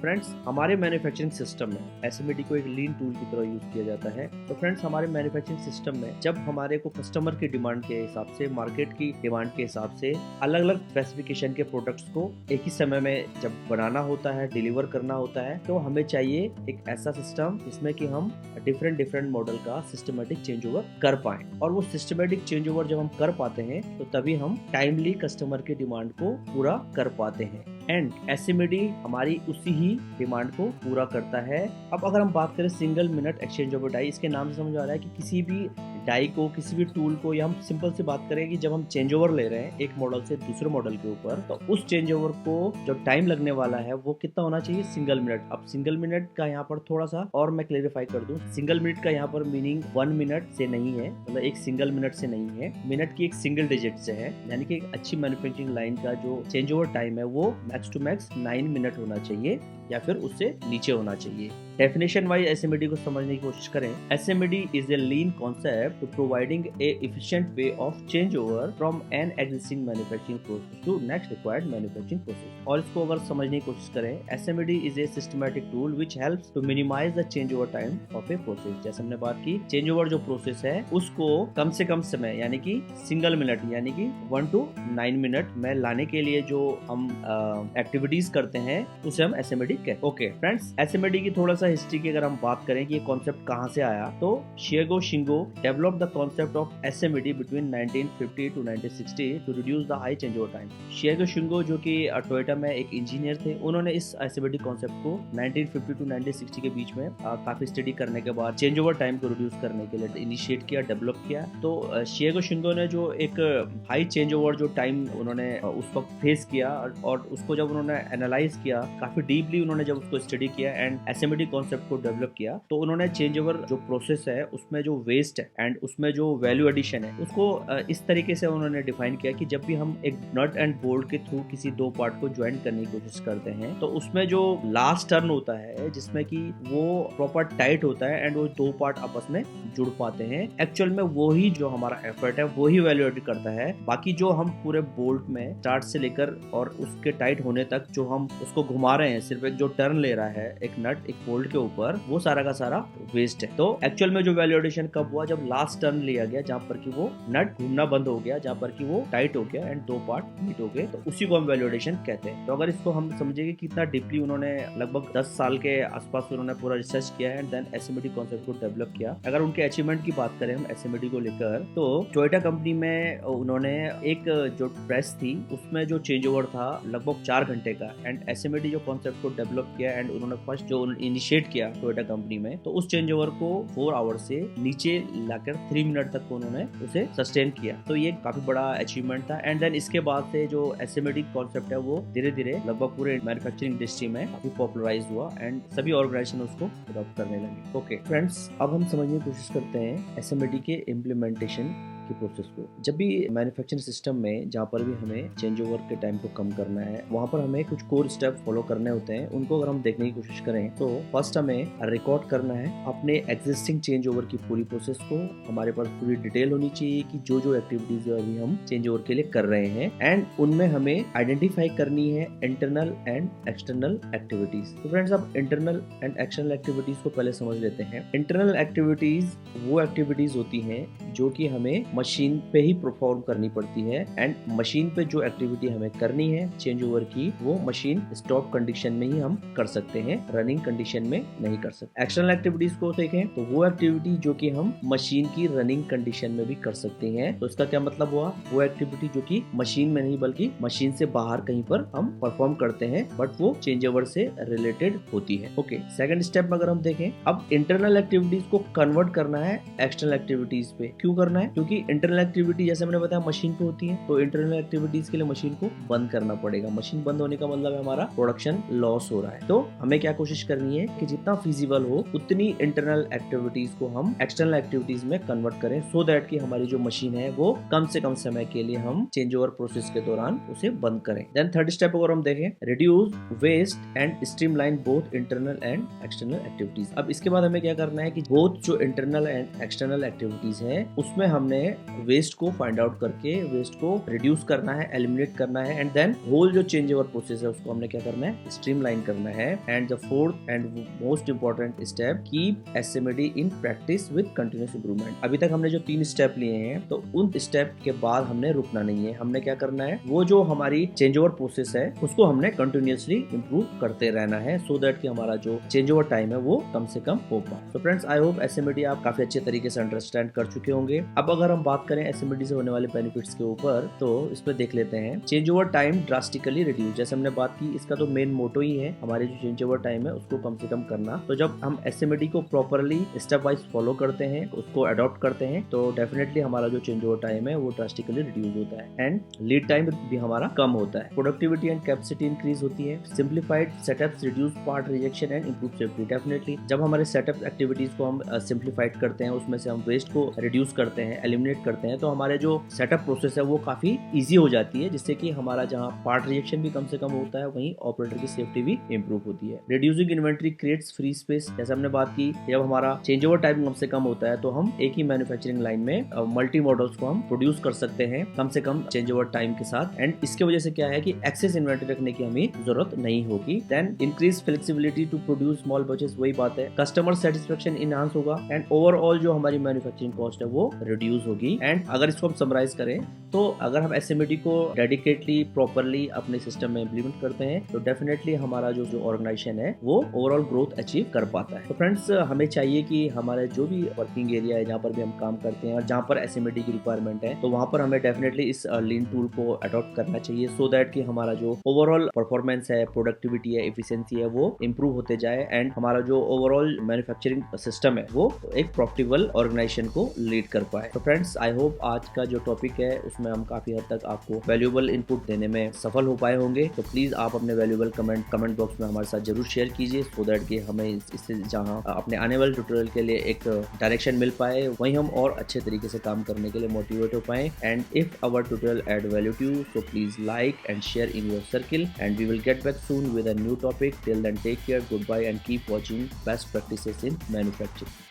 Friends, हमारे manufacturing system में SMD को एक लीन टूल की तरह यूज किया जाता है। तो फ्रेंड्स, हमारे मैन्युफैक्चरिंग सिस्टम में जब हमारे को कस्टमर की डिमांड के हिसाब से, मार्केट की डिमांड के हिसाब से अलग अलग स्पेसिफिकेशन के प्रोडक्ट्स को एक ही समय में जब बनाना होता है, डिलीवर करना होता है, तो हमें चाहिए एक ऐसा सिस्टम जिसमें कि हम डिफरेंट डिफरेंट मॉडल का सिस्टमेटिक चेंज ओवर कर पाए। और वो सिस्टमेटिक चेंज ओवर जब हम कर पाते हैं तो तभी हम टाइमली कस्टमर की डिमांड को पूरा कर पाते हैं। एंड एसएमडी हमारी उसी ही डिमांड को पूरा करता है। अब अगर हम बात करें single minute exchange over die, इसके नाम से समझ आ रहा है कि किसी भी डाई को, किसी भी टूल को, या हम सिंपल से बात करें कि जब हम चेंज ओवर ले रहे हैं एक मॉडल से दूसरे मॉडल के ऊपर, तो उस चेंज ओवर को जो टाइम लगने वाला है वो कितना होना चाहिए? Single minute. अब सिंगल मिनट का यहाँ पर थोड़ा सा और मैं क्लेरिफाई कर दूं, सिंगल मिनट का यहाँ पर मीनिंग 1 मिनट से नहीं है, मतलब एक सिंगल मिनट से नहीं है, मिनट की एक सिंगल डिजिट से है। यानी कि एक अच्छी मैन्युफैक्चरिंग लाइन का जो चेंज ओवर टाइम है वो मैक्स टू मैक्स 9 मिनट होना चाहिए या फिर उससे नीचे होना चाहिए। डेफिनेशन वाइज एसएमडी को समझने की कोशिश करें। SMD is a lean concept to providing a efficient way of change over from an existing manufacturing process to next required manufacturing process. और इसको अगर समझने की कोशिश करें, SMD is a systematic tool which helps to minimize the change over time of a process. जैसे हमने बात की, चेंज ओवर जो प्रोसेस है उसको कम से कम समय यानी कि सिंगल मिनट यानी कि 1 to 9 मिनट में लाने के लिए जो हम एक्टिविटीज करते हैं उसे हम एसएमडी कहते हैं। ओके फ्रेंड्स, एसएमडी की थोड़ा सा हिस्ट्री की अगर हम बात करें कि ये कॉन्सेप्ट कहां से आया, तो Shigeo Shingo develop the concept of SMD between 1950 to 1960 to reduce the high change over time. Shigeo Shingo जो कि टोयोटा में एक इंजीनियर थे, उन्होंने इस एसएमडी कॉन्सेप्ट को 1950 टू 1960 के बीच में काफी स्टडी करने के बाद चेंज ओवर टाइम को रिड्यूस करने के लिए इनिशिएट किया, डेवलप किया। तो शिएगो शिंगो ने जो एक हाई चेंज ओवर जो टाइम उन्होंने उस वक्त फेस किया और उसको जब उन्होंने एनालाइज किया, काफी डीपली उन्होंने जब उसको स्टडी किया एंड एसएमडी कॉन्सेप्ट को डेवलप किया, तो उन्होंने चेंज ओवर जो प्रोसेस है उसमें जो वेस्ट है एंड उसमें जो वैल्यू एडिशन है उसको इस तरीके से उन्होंने डिफाइन किया कि जब भी हम एक नट एंड बोल्ट के थ्रू किसी दो पार्ट को ज्वाइन करने की कोशिश करते हैं, तो उसमें जो लास्ट टर्न होता है जिसमें कि वो प्रॉपर टाइट होता है एंड वो दो पार्ट आपस में जुड़ पाते हैं, एक्चुअल में वो ही जो हमारा एफर्ट है वो ही वैल्यू एड करता है। बाकी जो हम पूरे बोल्ट में स्टार्ट से लेकर और उसके टाइट होने तक जो हम उसको घुमा रहे हैं, सिर्फ एक जो टर्न ले रहा है एक नट एक बोल्ट के ऊपर, वो सारा का सारा वेस्ट है। तो एक्चुअल में जो वैल्यू एडिशन कब हुआ? जब लास्ट टर्न लिया गया, जहां पर कि वो नट घूमना बंद हो गया, जहां पर कि वो टाइट हो गया एंड दो पार्ट मीट हो गए, तो उसी को हम वैल्यू एडिशन कहते हैं। तो अगर इसको हम समझेंगे कितना डीपली उन्होंने लगभग 10 साल के आसपास उन्होंने पूरा रिसर्च किया एंड देन एसएमडी कॉन्सेप्ट को डेवलप किया। अगर उनके अचीवमेंट की बात करें हम एसएमडी को लेकर, तो टोयोटा कंपनी में उन्होंने एक जो प्रेस थी उसमें जो चेंज ओवर था लगभग 4 घंटे का, एंड एसएमडी जो कॉन्सेप्ट को डेवलप किया एंड उन्होंने फर्स्ट जो इनिशिएट किया टोयोटा कंपनी में, तो उस चेंज ओवर को 4 आवर से नीचे लाकर 3 मिनट तक उन्होंने उसे सस्टेन किया। तो ये काफी बड़ा अचीवमेंट था। एंड देन इसके बाद से जो एसएमडी कॉन्सेप्ट है वो धीरे धीरे लगभग पूरे मैन्युफैक्चरिंग इंडस्ट्री में काफी पॉपुलराइज हुआ एंड सभी ऑर्गेनाइजेशन उसको अडॉप्ट करने लगे। ओके फ्रेंड्स, अब हम समझने की कोशिश करते हैं एसएमडी के इम्प्लीमेंटेशन की प्रोसेस को। जब भी मैन्युफैक्चरिंग सिस्टम में जहाँ पर भी हमें चेंज ओवर के टाइम को कम करना है, वहाँ पर हमें कुछ कोर स्टेप फॉलो करने होते हैं। उनको अगर हम देखने की कोशिश करें तो फर्स्ट हमें रिकॉर्ड करना है अपने एग्जिस्टिंग चेंज ओवर की पूरी प्रोसेस को। हमारे पास पूरी डिटेल होनी चाहिए कि जो जो एक्टिविटीज अभी हम चेंज ओवर के लिए कर रहे हैं, एंड उनमें हमें आइडेंटिफाई करनी है इंटरनल एंड एक्सटर्नल एक्टिविटीज। तो फ्रेंड्स, अब इंटरनल एंड एक्सटर्नल एक्टिविटीज को पहले समझ लेते हैं। इंटरनल एक्टिविटीज वो एक्टिविटीज होती हैं जो कि हमें मशीन पे ही परफॉर्म करनी पड़ती है, एंड मशीन पे जो एक्टिविटी हमें करनी है चेंज ओवर की, वो मशीन स्टॉप कंडीशन में ही हम कर सकते हैं, रनिंग कंडीशन में नहीं कर सकते। एक्सटर्नल एक्टिविटीज को देखें तो वो एक्टिविटी जो कि हम मशीन की रनिंग कंडीशन में भी कर सकते हैं। तो इसका क्या मतलब हुआ? वो एक्टिविटी जो कि मशीन में नहीं बल्कि मशीन से बाहर कहीं पर हम परफॉर्म करते हैं, बट वो चेंज ओवर से रिलेटेड होती है। ओके, सेकंड स्टेप में अगर हम देखें, अब इंटरनल एक्टिविटीज को कन्वर्ट करना है एक्सटर्नल एक्टिविटीज पे। क्यों करना है? क्योंकि इंटरनल एक्टिविटी जैसे मैंने बताया मशीन पे होती है, तो इंटरनल एक्टिविटीज के लिए मशीन को बंद करना पड़ेगा। मशीन बंद होने का मतलब है हमारा प्रोडक्शन लॉस हो रहा है। तो हमें क्या कोशिश करनी है कि जितना फिजिबल हो उतनी इंटरनल एक्टिविटीज को हम एक्सटर्नल एक्टिविटीज में कन्वर्ट करें, सो दैट कि हमारी जो मशीन है वो कम से कम समय के लिए हम चेंज ओवर प्रोसेस के दौरान उसे बंद करें। देन थर्ड स्टेप अगर हम देखें, reduce waste and streamline both internal and external activities. अब इसके बाद हमें क्या करना है कि बोथ जो इंटरनल एंड एक्सटर्नल एक्टिविटीज है उसमें हमने हमें वेस्ट को फाइंड आउट करके वेस्ट को रिड्यूस करना है, एलिमिनेट करना है, एंड देन होल जो चेंज ओवर प्रोसेस है उसको हमने क्या करना है, स्ट्रीमलाइन करना है। And the fourth and most important step, keep SMD in practice with continuous improvement. अभी तक हमने जो 3 स्टेप लिए हैं, तो उन स्टेप के बाद हमने रुकना नहीं है। हमने क्या करना है, वो जो हमारी चेंज ओवर प्रोसेस है उसको हमने कंटिन्यूअसली इंप्रूव करते रहना है, सो दैट कि हमारा जो चेंज ओवर टाइम है वो कम से कम हो पाए। तो फ्रेंड्स, आई होप एसएमडी आप काफी अच्छे तरीके से अंडरस्टैंड कर चुके होंगे। अब अगर हम बात करें एसएमडी से होने वाले बेनिफिट्स के ऊपर, तो इस पर देख लेते हैं। Change over time drastically reduce, जैसे हमने बात की, इसका तो मेन मोटो ही है हमारे जो चेंज ओवर टाइम है उसको कम से कम करना। तो जब हम एसएमडी को प्रॉपरली स्टेप वाइज फॉलो करते हैं, उसको अडॉप्ट करते हैं, तो डेफिनेटली हमारा जो चेंज ओवर टाइम है वो ड्रास्टिकली रिड्यूस होता है एंड लीड टाइम भी हमारा कम होता है। प्रोडक्टिविटी एंड कैपेसिटी इंक्रीज होती है। Simplified setups reduce part rejection and improve safety. Definitely जब हमारे सेटअप एक्टिविटीज को हम सिंप्लीफाइड करते हैं, उसमें से हम वेस्ट को रिड्यूस करते हैं, एलिमिनेट करते हैं, तो हमारे जो सेटअप प्रोसेस है वो काफी इजी हो जाती है, जिससे कि हमारा जहाँ पार्ट रिजेक्शन भी कम से कम होता है, वहीं ऑपरेटर की सेफ्टी भी इंप्रूव होती है। Reducing inventory creates free space, जैसे हमने बात की, जब हमारा चेंज ओवर टाइम कम से कम होता है तो हम एक ही मैन्युफैक्चरिंग लाइन में मल्टी मॉडल्स को हम प्रोड्यूस कर सकते हैं कम से कम चेंज ओवर टाइम के साथ। एंड इसके वजह से क्या है कि एक्सेस इन्वेंटरी रखने की हमें जरूरत नहीं होगी। Then increase flexibility to produce small batches, वही बात है, कस्टमर सेटिस्फेक्शन इनहांस होगा एंड ओवरऑल जो हमारी मैन्युफैक्चरिंग कॉस्ट है वो रिड्यूस होगी। एंड अगर इसको हम समराइज करें, तो अगर हम एसएमडी को डेडिकेटली प्रॉपरली अपने सिस्टम में इम्प्लीमेंट करते हैं, तो डेफिनेटली हमारा जो ऑर्गेनाइजेशन है वो ओवरऑल ग्रोथ अचीव कर पाता है। तो फ्रेंड्स, हमें चाहिए कि हमारे जो भी वर्किंग एरिया है, जहाँ पर भी हम काम करते हैं और जहाँ पर एसएमडी की रिक्वायरमेंट है, तो वहाँ पर हमें डेफिनेटली इस लीन टूल को अडॉप्ट करना चाहिए, सो दैट कि हमारा जो ओवरऑल परफॉर्मेंस है, प्रोडक्टिविटी है, एफिशिएंसी है, वो इंप्रूव होते जाए एंड हमारा जो ओवरऑल मैन्युफैक्चरिंग सिस्टम है वो एक प्रॉफिटेबल ऑर्गेनाइजेशन को लीड कर पाए। तो फ्रेंड्स, आई होप आज का जो टॉपिक है उसमें हम काफी हद तक आपको वैल्यूएबल इनपुट देने में सफल हो पाए होंगे। तो प्लीज आप अपने वैल्यूएबल कमेंट बॉक्स में हमारे साथ जरूर शेयर कीजिए, सो दैट कि हमें इससे जहां अपने आने वाले ट्यूटोरियल के लिए एक डायरेक्शन मिल पाए, वहीं हम और अच्छे तरीके से काम करने के लिए मोटिवेट हो पाए। And if our tutorial add value to you, so please like and share in your circle, and we will get back soon with a new topic. Till then, take care, goodbye, and keep watching best practices in manufacturing.